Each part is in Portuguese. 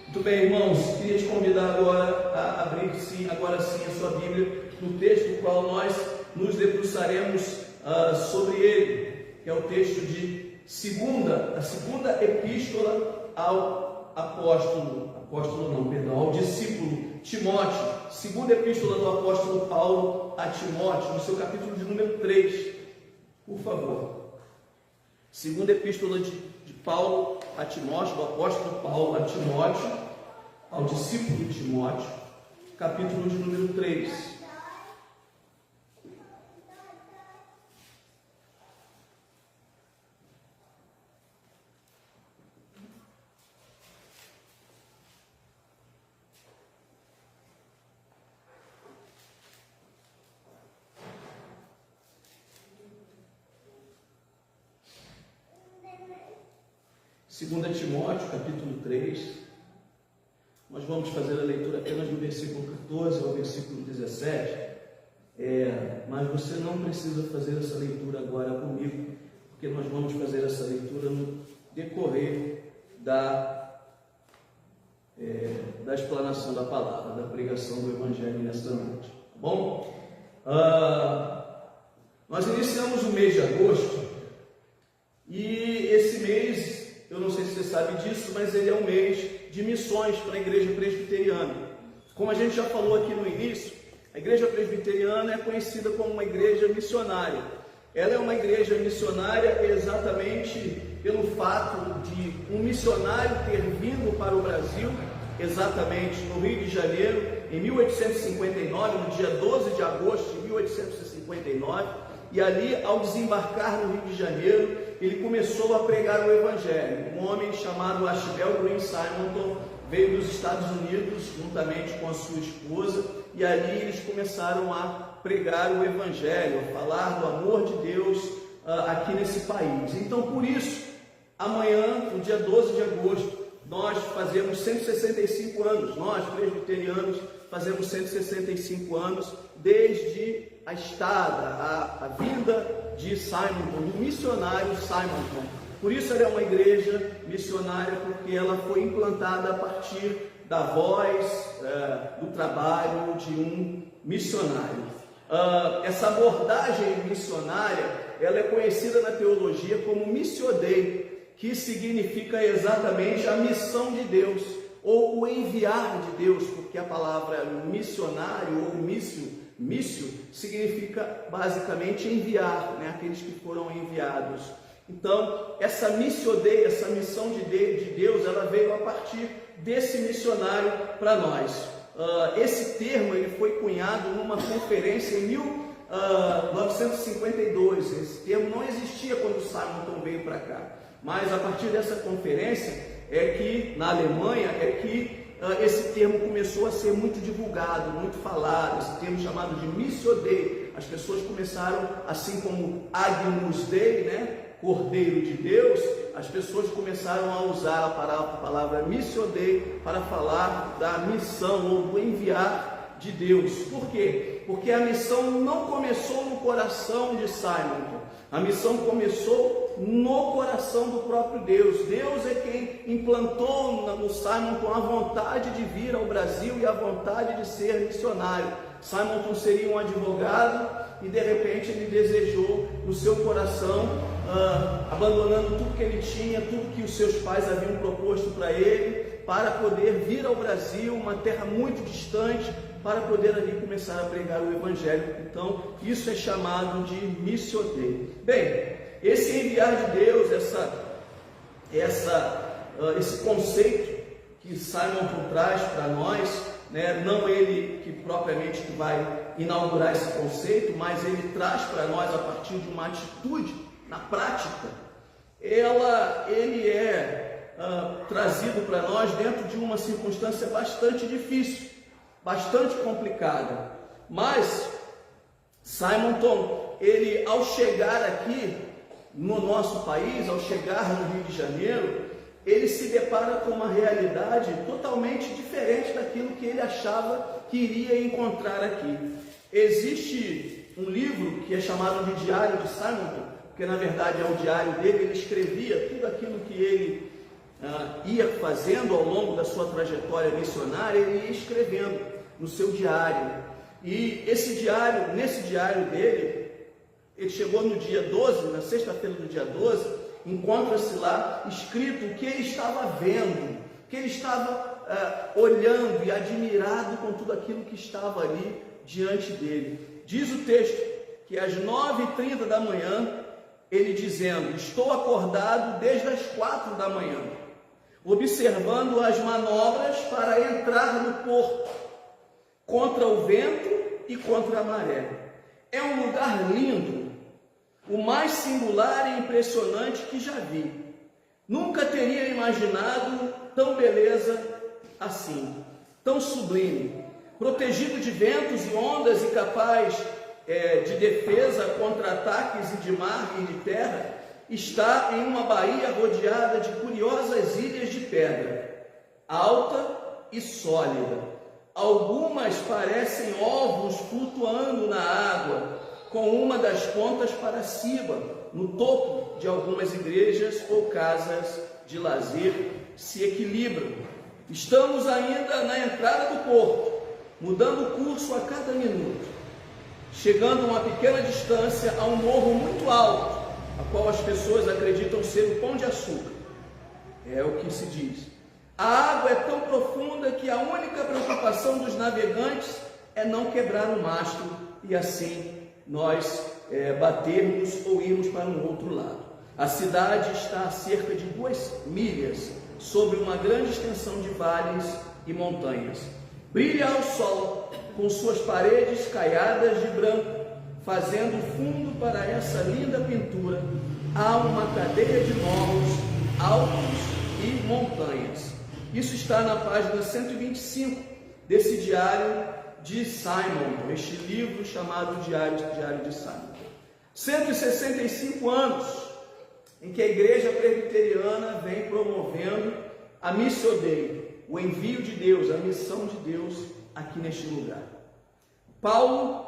Muito bem, irmãos, queria te convidar agora a abrir agora sim a sua Bíblia no texto do qual nós nos debruçaremos sobre ele, que é o texto de a segunda epístola ao ao discípulo Timóteo, segunda epístola do apóstolo Paulo a Timóteo, no seu capítulo de número 3, por favor. Segunda epístola de Paulo a Timóteo, do apóstolo Paulo a Timóteo, ao discípulo Timóteo, capítulo de número 3. Segunda Timóteo, capítulo 3, nós vamos fazer a leitura apenas do versículo 14 ao versículo 17, mas você não precisa fazer essa leitura agora comigo, porque nós vamos fazer essa leitura no decorrer da explanação da palavra, da pregação do Evangelho nesta noite, tá bom? Nós iniciamos o mês de agosto, e esse mês, eu não sei se você sabe disso, mas ele é um mês de missões para a Igreja Presbiteriana. Como a gente já falou aqui no início, a Igreja Presbiteriana é conhecida como uma igreja missionária. Ela é uma igreja missionária exatamente pelo fato de um missionário ter vindo para o Brasil, exatamente no Rio de Janeiro, em 1859, no dia 12 de agosto de 1859, e ali, ao desembarcar no Rio de Janeiro, ele começou a pregar o Evangelho. Um homem chamado Ashbel Green Simonton veio dos Estados Unidos, juntamente com a sua esposa, e ali eles começaram a pregar o Evangelho, a falar do amor de Deus aqui nesse país. Então, por isso, amanhã, no dia 12 de agosto, nós fazemos 165 anos, nós presbiterianos fazemos 165 anos desde a estada, a vinda de Simonton, do missionário Simonton. Por isso ela é uma igreja missionária, porque ela foi implantada a partir da voz, do trabalho de um missionário. Essa abordagem missionária, ela é conhecida na teologia como missio Dei, que significa exatamente a missão de Deus, ou o enviar de Deus, porque a palavra missionário ou mício significa basicamente enviar, né? Aqueles que foram enviados. Então, essa missio Dei, essa missão de Deus, ela veio a partir desse missionário para nós. Esse termo ele foi cunhado numa conferência em 1952. Esse termo não existia quando Simonton veio para cá, mas a partir dessa conferência na Alemanha, esse termo começou a ser muito divulgado, muito falado, esse termo chamado de missio Dei. As pessoas começaram, assim como Agnus Dei, né, Cordeiro de Deus, as pessoas começaram a usar a palavra missio Dei para falar da missão ou do enviar de Deus. Por quê? Porque a missão não começou no coração de Simonton. A missão começou no coração do próprio Deus. Deus é quem implantou no Simonton a vontade de vir ao Brasil e a vontade de ser missionário. Simonton seria um advogado e de repente ele desejou no seu coração, abandonando tudo que ele tinha, tudo que os seus pais haviam proposto para ele, para poder vir ao Brasil, uma terra muito distante, para poder ali começar a pregar o Evangelho. Então, isso é chamado de missio Dei. Bem, esse enviar de Deus, esse conceito que Simonton traz para nós, né, não ele que propriamente vai inaugurar esse conceito, mas ele traz para nós a partir de uma atitude na prática. Ele é trazido para nós dentro de uma circunstância bastante difícil, bastante complicada, mas Simonton, ele ao chegar aqui no nosso país, ao chegar no Rio de Janeiro, ele se depara com uma realidade totalmente diferente daquilo que ele achava que iria encontrar aqui. Existe um livro que é chamado de Diário de Simonton, porque na verdade é o diário dele. Ele escrevia tudo aquilo que ele ia fazendo ao longo da sua trajetória missionária, ele ia escrevendo no seu diário. E nesse diário dele, ele chegou no dia 12, na sexta-feira do dia 12, encontra-se lá escrito o que ele estava vendo, que ele estava olhando e admirado com tudo aquilo que estava ali diante dele. Diz o texto que às 9h30 da manhã, ele dizendo: estou acordado desde as 4 da manhã, observando as manobras para entrar no porto, contra o vento e contra a maré. É um lugar lindo, o mais singular e impressionante que já vi. Nunca teria imaginado tão beleza assim, tão sublime, protegido de ventos e ondas e capaz de defesa contra ataques de mar e de terra. Está em uma baía rodeada de curiosas ilhas de pedra, alta e sólida. Algumas parecem ovos flutuando na água, com uma das pontas para cima, no topo de algumas igrejas ou casas de lazer se equilibram. Estamos ainda na entrada do porto, mudando o curso a cada minuto, chegando a uma pequena distância a um morro muito alto, a qual as pessoas acreditam ser o Pão de Açúcar. É o que se diz. A água é tão profunda que a única preocupação dos navegantes é não quebrar o mastro e assim nós batermos ou irmos para um outro lado. A cidade está a cerca de 2 milhas sobre uma grande extensão de vales e montanhas. Brilha ao sol com suas paredes caiadas de branco, fazendo fundo para essa linda pintura. Há uma cadeia de morros altos e montanhas. Isso está na página 125 desse diário de Simon, este livro chamado Diário de Simon. 165 anos em que a Igreja Presbiteriana vem promovendo a Missio Dei, o envio de Deus, a missão de Deus aqui neste lugar. Paulo,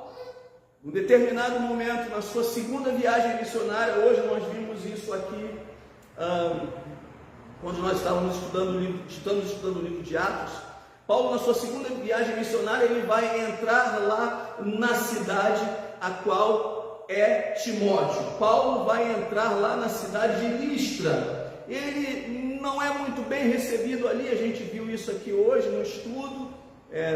em determinado momento, na sua segunda viagem missionária, hoje nós vimos isso aqui, quando nós estávamos estudando o livro de Atos. Paulo, na sua segunda viagem missionária, ele vai entrar lá na cidade a qual é Timóteo. Paulo vai entrar lá na cidade de Listra. Ele não é muito bem recebido ali, a gente viu isso aqui hoje no estudo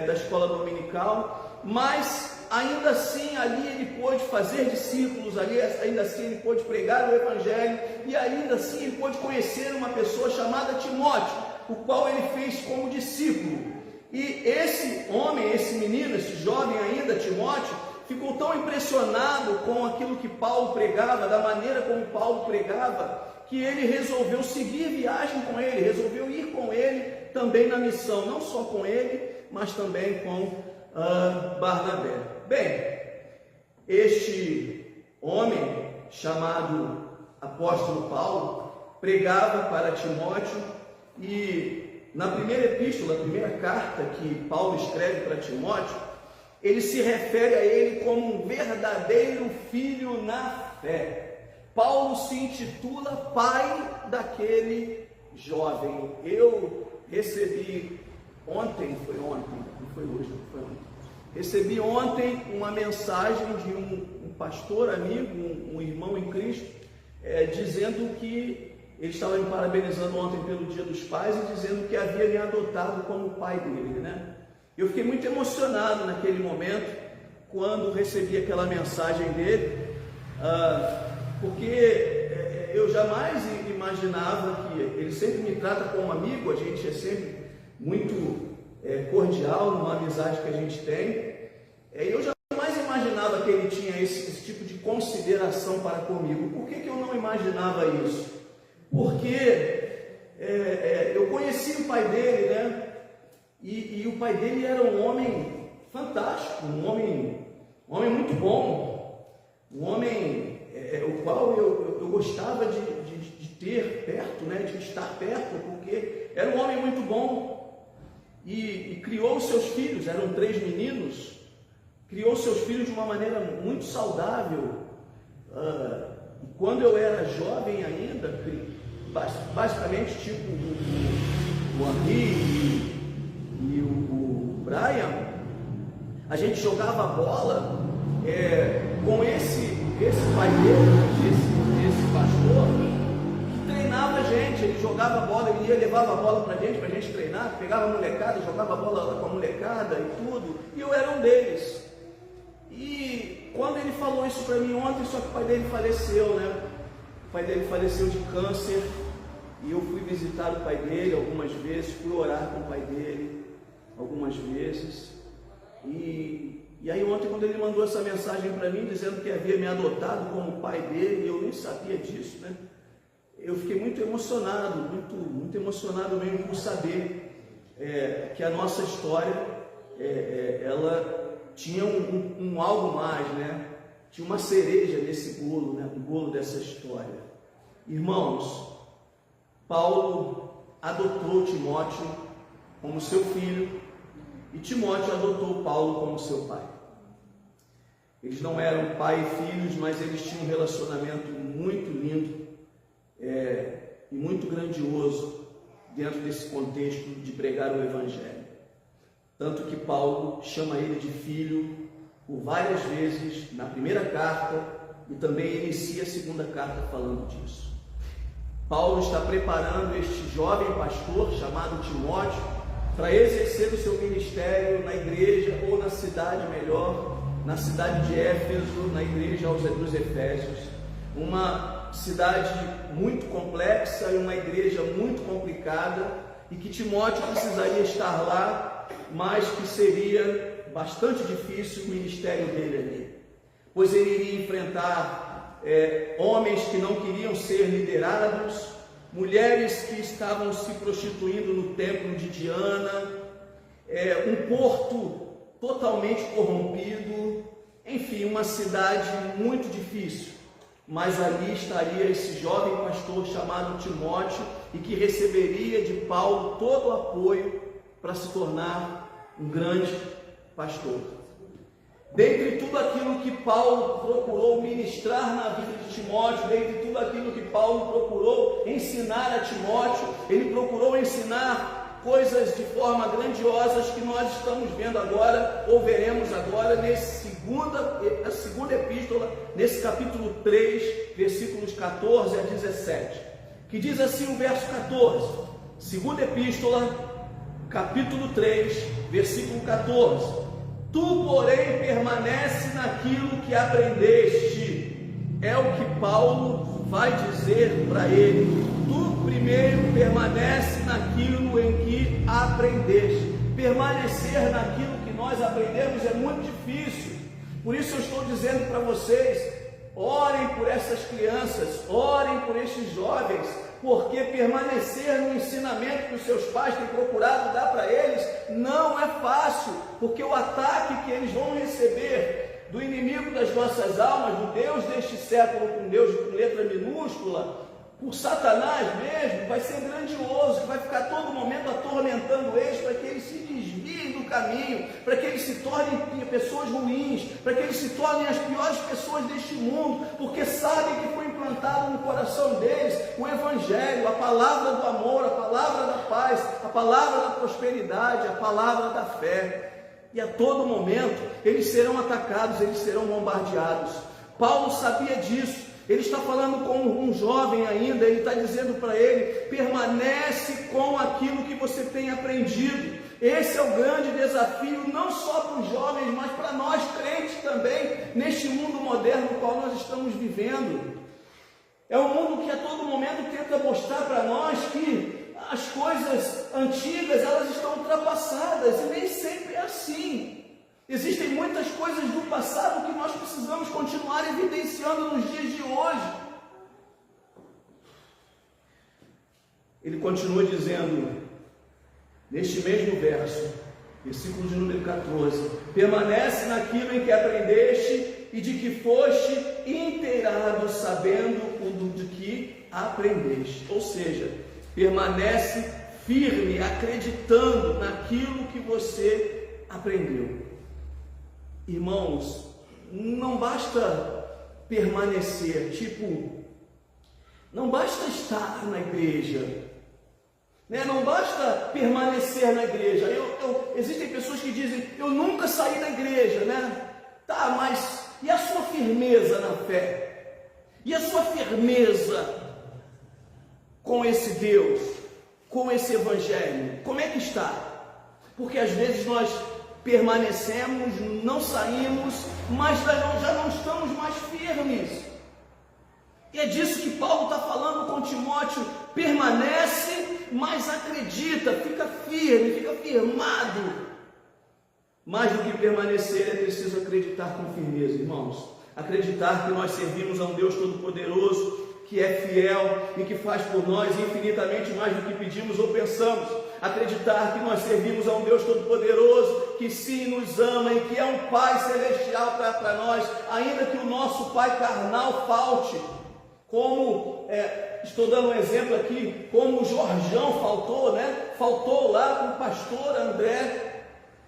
da escola dominical, mas ainda assim ali ele pôde fazer discípulos, ainda assim ele pôde pregar o evangelho, e ainda assim ele pôde conhecer uma pessoa chamada Timóteo, o qual ele fez como discípulo. E esse homem, esse menino, esse jovem ainda, Timóteo, ficou tão impressionado com aquilo que Paulo pregava, da maneira como Paulo pregava, que ele resolveu seguir viagem com ele, resolveu ir com ele também na missão, não só com ele, mas também com Barnabé. Bem, este homem chamado apóstolo Paulo pregava para Timóteo, e na primeira epístola, a primeira carta que Paulo escreve para Timóteo, ele se refere a ele como um verdadeiro filho na fé. Paulo se intitula pai daquele jovem. Eu recebi ontem, não foi hoje, foi ontem. Recebi ontem uma mensagem de um pastor amigo, um irmão em Cristo, dizendo que ele estava me parabenizando ontem pelo Dia dos Pais e dizendo que havia me adotado como pai dele, né? Eu fiquei muito emocionado naquele momento, quando recebi aquela mensagem dele, porque eu jamais imaginava que ele sempre me trata como amigo, a gente é sempre muito cordial numa amizade que a gente tem, e eu jamais imaginava que ele tinha esse tipo de consideração para comigo. Por que eu não imaginava isso? Porque eu conheci o pai dele, né? E o pai dele era um homem fantástico, um homem muito bom, um homem o qual eu gostava de ter perto, né? De estar perto, porque era um homem muito bom. E criou os seus filhos, eram 3 meninos, criou seus filhos de uma maneira muito saudável. E quando eu era jovem ainda, basicamente tipo o Henry e o Brian, a gente jogava bola com esse pai dele, esse pastor, que treinava a gente. Ele jogava bola, ele levava a bola pra gente treinar, pegava a molecada, jogava bola lá com a molecada e tudo, e eu era um deles. E quando ele falou isso para mim ontem, só que o pai dele faleceu, né? O pai dele faleceu de câncer, e eu fui visitar o pai dele algumas vezes, fui orar com o pai dele algumas vezes. E aí ontem, quando ele mandou essa mensagem para mim, dizendo que havia me adotado como pai dele, eu nem sabia disso, né? Eu fiquei muito emocionado, muito emocionado mesmo por saber que a nossa história, ela tinha um algo mais, né? Tinha uma cereja nesse bolo, né? No bolo dessa história. Irmãos, Paulo adotou Timóteo como seu filho e Timóteo adotou Paulo como seu pai. Eles não eram pai e filhos, mas eles tinham um relacionamento muito lindo e muito grandioso dentro desse contexto de pregar o Evangelho. Tanto que Paulo chama ele de filho por várias vezes na primeira carta e também inicia a segunda carta falando disso. Paulo está preparando este jovem pastor chamado Timóteo para exercer o seu ministério na igreja, ou na cidade melhor, na cidade de Éfeso, na igreja dos Efésios. Uma cidade muito complexa e uma igreja muito complicada, e que Timóteo precisaria estar lá, mas que seria bastante difícil o ministério dele ali, pois ele iria enfrentar homens que não queriam ser liderados, mulheres que estavam se prostituindo no templo de Diana, um porto totalmente corrompido, enfim, uma cidade muito difícil. Mas ali estaria esse jovem pastor chamado Timóteo, e que receberia de Paulo todo o apoio para se tornar um grande pastor. Dentre tudo aquilo que Paulo procurou ministrar na vida de Timóteo, dentre tudo aquilo que Paulo procurou ensinar a Timóteo, ele procurou ensinar coisas de forma grandiosas que nós estamos vendo agora, ou veremos agora, na segunda epístola, nesse capítulo 3, versículos 14 a 17, que diz assim o verso 14, segunda epístola, capítulo 3, versículo 14: Tu, porém, permanece naquilo que aprendeste. É o que Paulo vai dizer para ele. Tu primeiro permanece naquilo em que aprendeste. Permanecer naquilo que nós aprendemos é muito difícil. Por isso eu estou dizendo para vocês, orem por essas crianças, orem por estes jovens, porque permanecer no ensinamento que os seus pais têm procurado dar para eles não é fácil, porque o ataque que eles vão receber do inimigo das nossas almas, do Deus deste século, com Deus com letra minúscula, por Satanás mesmo, vai ser grandioso, que vai ficar todo momento atormentando eles para que eles se desviem do caminho, para que eles se tornem pessoas ruins, para que eles se tornem as piores pessoas deste mundo, porque sabem que foi implantado no coração deles o Evangelho, a palavra do amor, a palavra da paz, a palavra da prosperidade, a palavra da fé. E a todo momento eles serão atacados, eles serão bombardeados. Paulo sabia disso. Ele está falando com um jovem ainda, ele está dizendo para ele: permanece com aquilo que você tem aprendido. Esse é o grande desafio, não só para os jovens, mas para nós crentes também, neste mundo moderno no qual nós estamos vivendo. É um mundo que a todo momento tenta mostrar para nós que as coisas antigas, elas estão ultrapassadas, e nem sempre é assim. Existem muitas coisas do passado que nós precisamos continuar evidenciando nos dias de hoje. Ele continua dizendo, neste mesmo verso, versículo de número 14: permanece naquilo em que aprendeste e de que foste inteirado, sabendo de que aprendeste. Ou seja, permanece firme, acreditando naquilo que você aprendeu. Irmãos, não basta permanecer, tipo, Não basta estar na igreja, né? Não basta permanecer na igreja. Existem pessoas que dizem, eu nunca saí da igreja, né? Tá, mas e a sua firmeza na fé? E a sua firmeza com esse Deus, com esse Evangelho? Como é que está? Porque às vezes nós permanecemos, não saímos, mas já não estamos mais firmes. E é disso que Paulo está falando com Timóteo. Permanece, mas acredita, fica firme, fica firmado. Mais do que permanecer, é preciso acreditar com firmeza, irmãos. Acreditar que nós servimos a um Deus Todo-Poderoso, que é fiel e que faz por nós infinitamente mais do que pedimos ou pensamos. Acreditar que nós servimos a um Deus Todo-Poderoso, que sim nos ama e que é um Pai Celestial para nós, ainda que o nosso Pai carnal falte. Como, estou dando um exemplo aqui, como o Jorjão faltou, né? Faltou lá com o pastor André.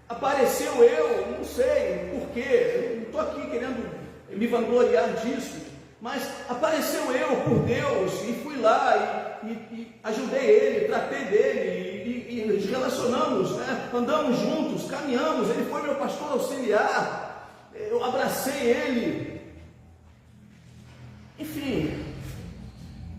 Apareceu eu, não sei porquê, não estou aqui querendo me vangloriar disso, mas apareceu eu por Deus e fui lá e ajudei ele, tratei dele e nos relacionamos, né? Andamos juntos, caminhamos, ele foi meu pastor auxiliar, eu abracei ele. Enfim,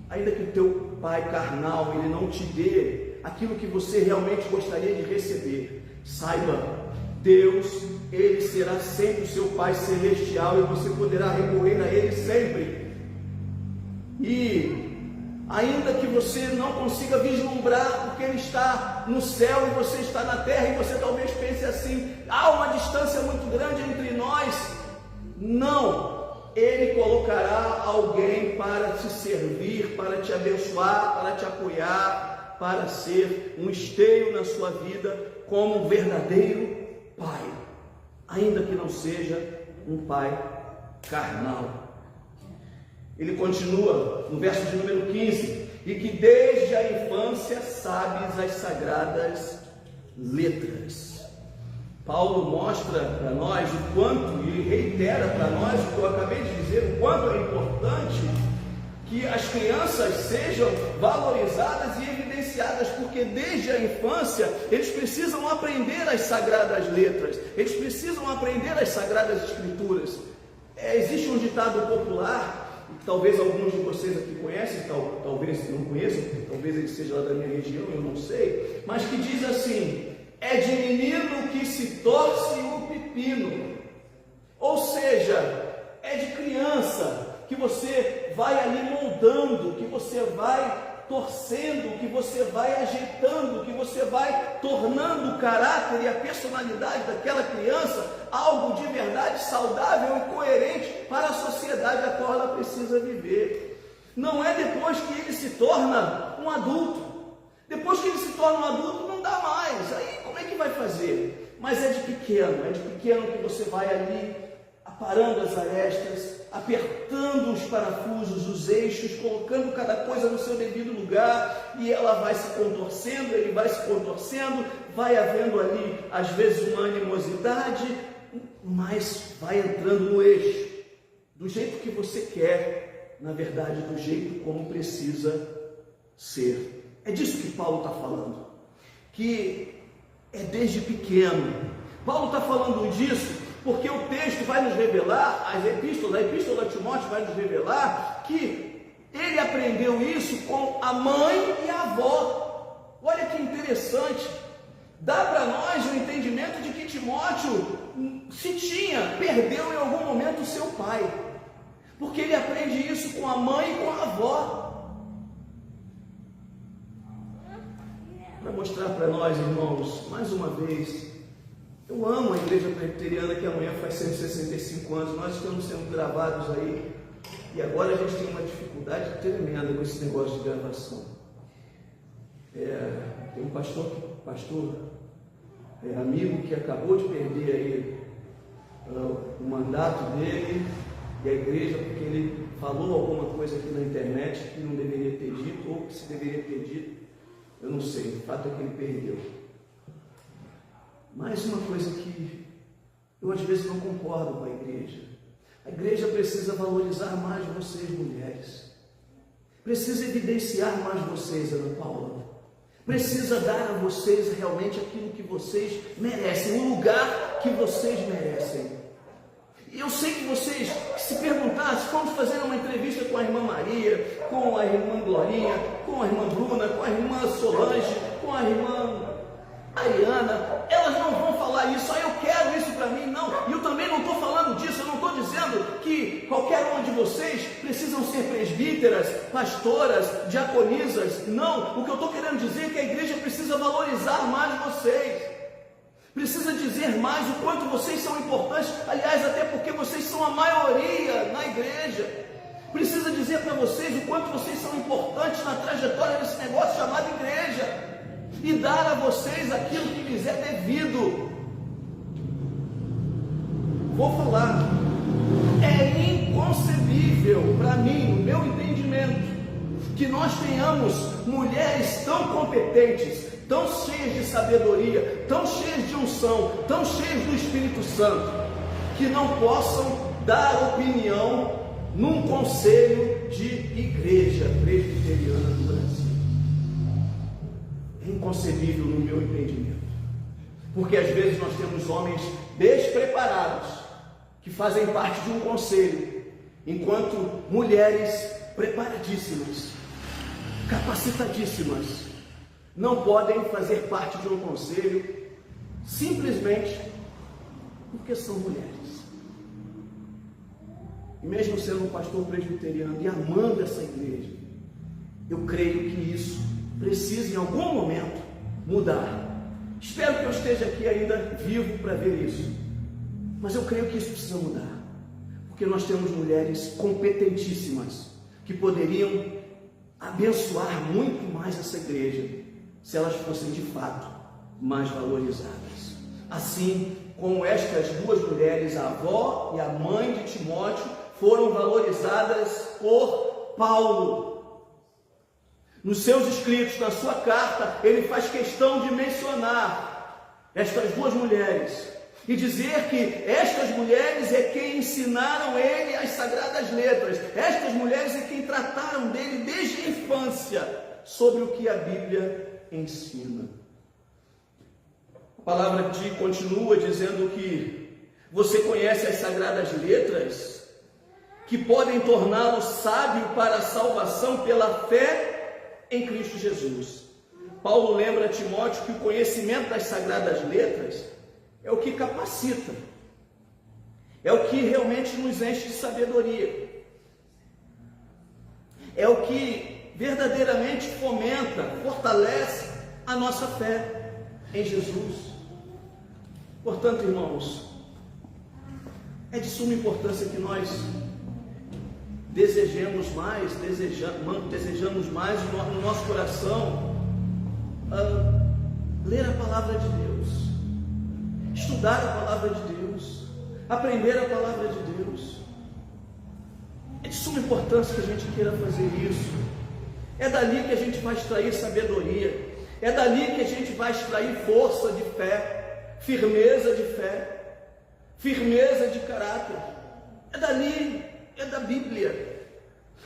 ainda que o teu pai carnal ele não te dê aquilo que você realmente gostaria de receber, saiba, Deus, Ele será sempre o seu Pai Celestial e você poderá recorrer a Ele sempre. E ainda que você não consiga vislumbrar porque Ele está no céu e você está na terra, e você talvez pense assim, há uma distância muito grande entre nós. Não, Ele colocará alguém para te servir, para te abençoar, para te apoiar, para ser um esteio na sua vida como um verdadeiro Pai, ainda que não seja um pai carnal. Ele continua no verso de número 15, e que desde a infância sabes as sagradas letras. Paulo mostra para nós o quanto, e reitera para nós o que eu acabei de dizer, o quanto é importante que as crianças sejam valorizadas e evidenciadas, porque desde a infância eles precisam aprender as sagradas letras, eles precisam aprender as sagradas escrituras. Existe um ditado popular, que talvez alguns de vocês aqui conhecem, talvez não conheçam, talvez ele seja lá da minha região, eu não sei, mas que diz assim, é de menino que se torce o pepino. Ou seja, é de criança que você vai ali moldando, que você vai torcendo, que você vai ajeitando, que você vai tornando o caráter e a personalidade daquela criança algo de verdade saudável e coerente para a sociedade a qual ela precisa viver. Não é depois que ele se torna um adulto. Depois que ele se torna um adulto, não dá mais. Aí como é que vai fazer? Mas é de pequeno que você vai ali aparando as arestas, apertando os parafusos, os eixos, colocando cada coisa no seu devido lugar, e ela vai se contorcendo, ele vai se contorcendo, vai havendo ali, às vezes, uma animosidade, mas vai entrando no eixo, do jeito que você quer, na verdade, do jeito como precisa ser. É disso que Paulo está falando, que é desde pequeno. Paulo está falando disso porque o texto vai nos revelar, a epístola de Timóteo vai nos revelar que ele aprendeu isso com a mãe e a avó. Olha que interessante, dá para nós o entendimento de que Timóteo perdeu em algum momento o seu pai, porque ele aprende isso com a mãe e com a avó. Para mostrar para nós, irmãos, mais uma vez, eu amo a igreja presbiteriana que amanhã faz 165 anos, nós estamos sendo gravados aí, e agora a gente tem uma dificuldade tremenda com esse negócio de gravação. Tem um pastor amigo que acabou de perder aí o mandato dele e a igreja, porque ele falou alguma coisa aqui na internet que não deveria ter dito, ou que se deveria ter dito, eu não sei, o fato é que ele perdeu. Mais uma coisa que eu às vezes não concordo com a igreja. A igreja precisa valorizar mais vocês, mulheres. precisa evidenciar mais vocês, Ana Paula. Precisa dar a vocês realmente aquilo que vocês merecem, o lugar que vocês merecem. E eu sei que vocês, se perguntassem, vamos fazer uma entrevista com a irmã Maria, com a irmã Glorinha, com a irmã Bruna, com a irmã Solange, com a irmã Ariana, elas não vão falar isso, eu quero isso para mim, não. E eu também não estou falando disso, eu não estou dizendo que qualquer uma de vocês precisam ser presbíteras, pastoras, diaconisas, não. O que eu estou querendo dizer é que a igreja precisa valorizar mais vocês, precisa dizer mais o quanto vocês são importantes, aliás, até porque vocês são a maioria na igreja. Precisa dizer para vocês o quanto vocês são importantes na trajetória desse negócio chamado igreja. E dar a vocês aquilo que lhes é devido. Vou falar, é inconcebível para mim, no meu entendimento, que nós tenhamos mulheres tão competentes, tão cheias de sabedoria, tão cheias de unção, tão cheias do Espírito Santo, que não possam dar opinião num conselho de igreja presbiteriana do Brasil. Inconcebível no meu entendimento, porque às vezes nós temos homens despreparados que fazem parte de um conselho, enquanto mulheres preparadíssimas, capacitadíssimas, não podem fazer parte de um conselho simplesmente porque são mulheres. E mesmo sendo um pastor presbiteriano e amando essa igreja, eu creio que isso precisa em algum momento mudar. Espero que eu esteja aqui ainda vivo para ver isso, mas eu creio que isso precisa mudar, porque nós temos mulheres competentíssimas que poderiam abençoar muito mais essa igreja se elas fossem de fato mais valorizadas, assim como estas duas mulheres, a avó e a mãe de Timóteo, foram valorizadas por Paulo. Nos seus escritos, na sua carta, ele faz questão de mencionar estas duas mulheres e dizer que estas mulheres é quem ensinaram ele as sagradas letras, estas mulheres é quem trataram dele desde a infância sobre o que a Bíblia ensina. A palavra continua dizendo que você conhece as sagradas letras que podem torná-lo sábio para a salvação pela fé em Cristo Jesus. Paulo lembra a Timóteo que o conhecimento das sagradas letras é o que capacita, é o que realmente nos enche de sabedoria, é o que verdadeiramente fomenta, fortalece a nossa fé em Jesus. Portanto, irmãos, é de suma importância que nós desejamos mais no nosso coração ler a palavra de Deus, estudar a palavra de Deus, aprender a palavra de Deus. É de suma importância que a gente queira fazer isso. É dali que a gente vai extrair sabedoria, é dali que a gente vai extrair força de fé, firmeza de fé, firmeza de caráter. É dali, é da Bíblia.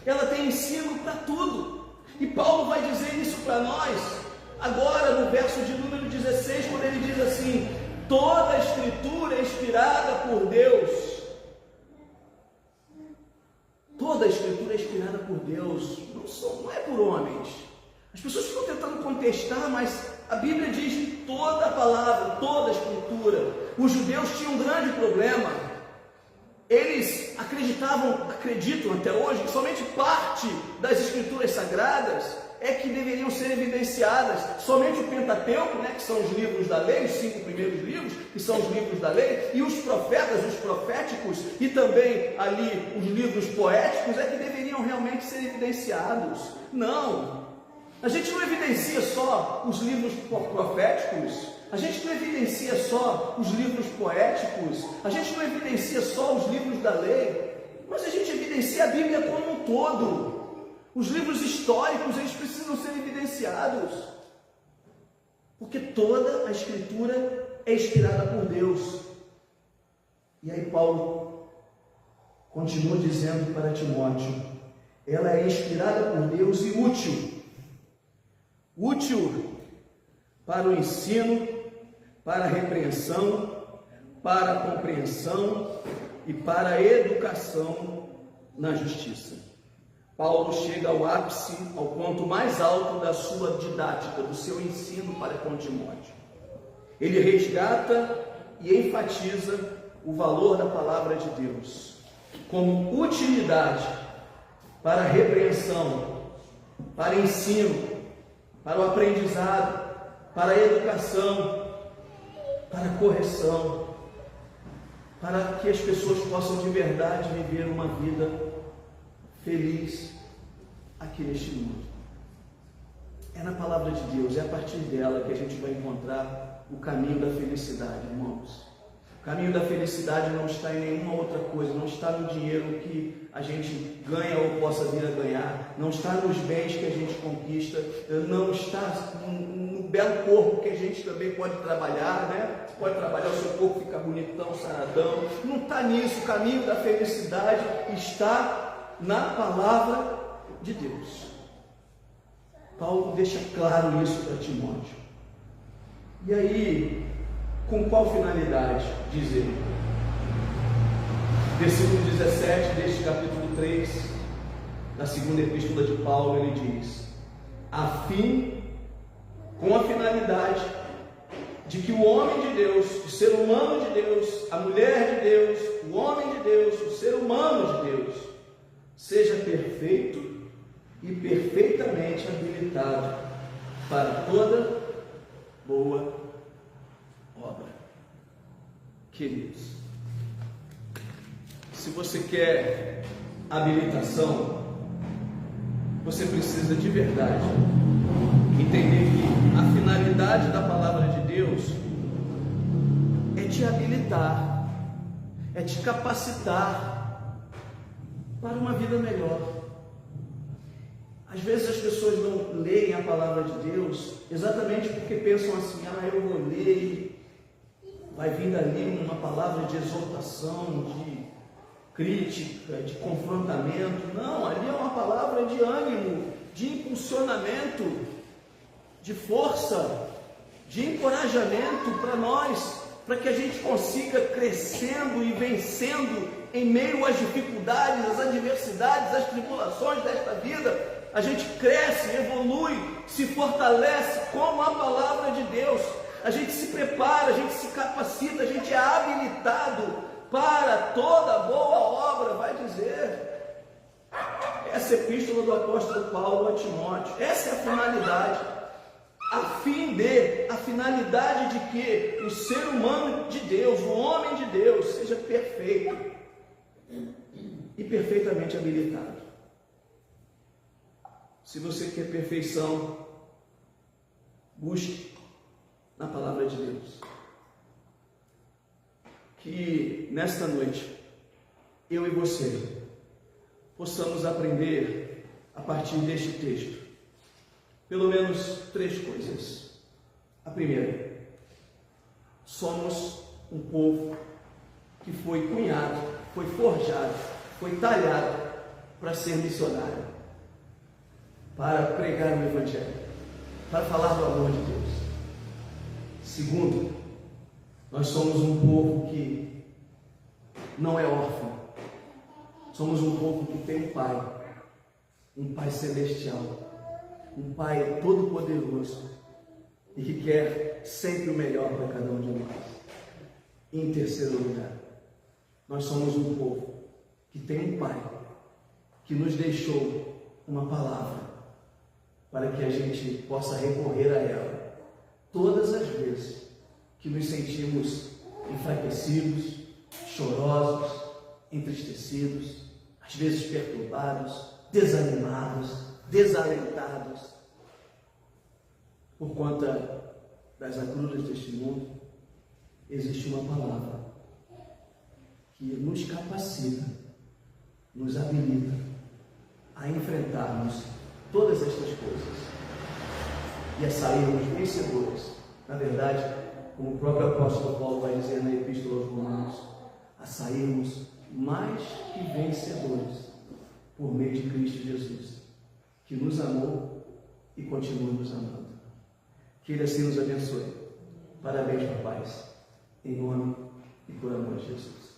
Ela tem ensino para tudo. E Paulo vai dizer isso para nós, agora no verso de número 16, quando ele diz assim: toda a Escritura é inspirada por Deus. Toda a Escritura é inspirada por Deus, não é por homens. As pessoas ficam tentando contestar, mas a Bíblia diz toda a palavra, toda a Escritura. Os judeus tinham um grande problema. Eles acreditam até hoje, que somente parte das Escrituras Sagradas é que deveriam ser evidenciadas. Somente o Pentateuco, que são os livros da lei, os 5 primeiros livros, que são os livros da lei, e os profetas, os proféticos, e também ali os livros poéticos, é que deveriam realmente ser evidenciados. Não! A gente não evidencia só os livros proféticos, a gente não evidencia só os livros poéticos, a gente não evidencia só os livros da lei, mas a gente evidencia a Bíblia como um todo. Os livros históricos, eles precisam ser evidenciados, porque toda a Escritura é inspirada por Deus. E aí Paulo continua dizendo para Timóteo ela é inspirada por Deus e útil. Útil para o ensino, para a repreensão, para a compreensão e para a educação na justiça. Paulo chega ao ápice, ao ponto mais alto da sua didática, do seu ensino para com Timóteo. Ele resgata e enfatiza o valor da palavra de Deus como utilidade para a repreensão, para ensino, para o aprendizado, para a educação, para a correção, para que as pessoas possam de verdade viver uma vida feliz aqui neste mundo. É na palavra de Deus, é a partir dela que a gente vai encontrar o caminho da felicidade, irmãos. O caminho da felicidade não está em nenhuma outra coisa, não está no dinheiro que a gente ganha ou possa vir a ganhar, não está nos bens que a gente conquista, não está no belo corpo que a gente também pode trabalhar, né? Você pode trabalhar o seu corpo, ficar bonitão, saradão, não está nisso. O caminho da felicidade está na palavra de Deus. Paulo deixa claro isso para Timóteo. E aí, com qual finalidade? Diz ele. Versículo 17 deste capítulo 3, da segunda epístola de Paulo, ele diz: com a finalidade de que o homem de Deus, o ser humano de Deus, a mulher de Deus, o homem de Deus, o ser humano de Deus, seja perfeito e perfeitamente habilitado para toda boa obra. Queridos, se você quer habilitação, você precisa de verdade entender que a finalidade da palavra de Deus é te habilitar, é te capacitar para uma vida melhor. Às vezes as pessoas não leem a palavra de Deus exatamente porque pensam assim: eu vou ler, vai vir dali uma palavra de exortação, de crítica, de confrontamento. Não, ali é uma palavra de ânimo, de impulsionamento, de força, de encorajamento para nós, para que a gente consiga crescendo e vencendo em meio às dificuldades, às adversidades, às tribulações desta vida. A gente cresce, evolui, se fortalece com a palavra de Deus. A gente se prepara, a gente se capacita, a gente é habilitado para toda boa obra, vai dizer. Essa é a epístola do apóstolo Paulo a Timóteo. Essa é a finalidade. A finalidade de que o ser humano de Deus, o homem de Deus, seja perfeito e perfeitamente habilitado. Se você quer perfeição, busque na palavra de Deus. Que nesta noite, eu e você, possamos aprender a partir deste texto, pelo menos 3 coisas. A primeira, somos um povo que foi cunhado, foi forjado, foi talhado para ser missionário, para pregar o Evangelho, para falar do amor de Deus. Segundo, nós somos um povo que não é órfão. Somos um povo que tem um Pai celestial, um Pai todo-poderoso e que quer sempre o melhor para cada um de nós. E em terceiro lugar, nós somos um povo que tem um Pai que nos deixou uma palavra para que a gente possa recorrer a ela todas as vezes que nos sentimos enfraquecidos, chorosos, entristecidos, às vezes perturbados, desanimados, desalentados por conta das agruras deste mundo. Existe uma palavra que nos capacita, nos habilita a enfrentarmos todas estas coisas e a sairmos vencedores. Na verdade, como o próprio apóstolo Paulo vai dizer na Epístola aos Romanos, a sairmos mais que vencedores por meio de Cristo Jesus, que nos amou e continua nos amando. Que Ele assim nos abençoe. Parabéns, papais, em nome e por amor de Jesus.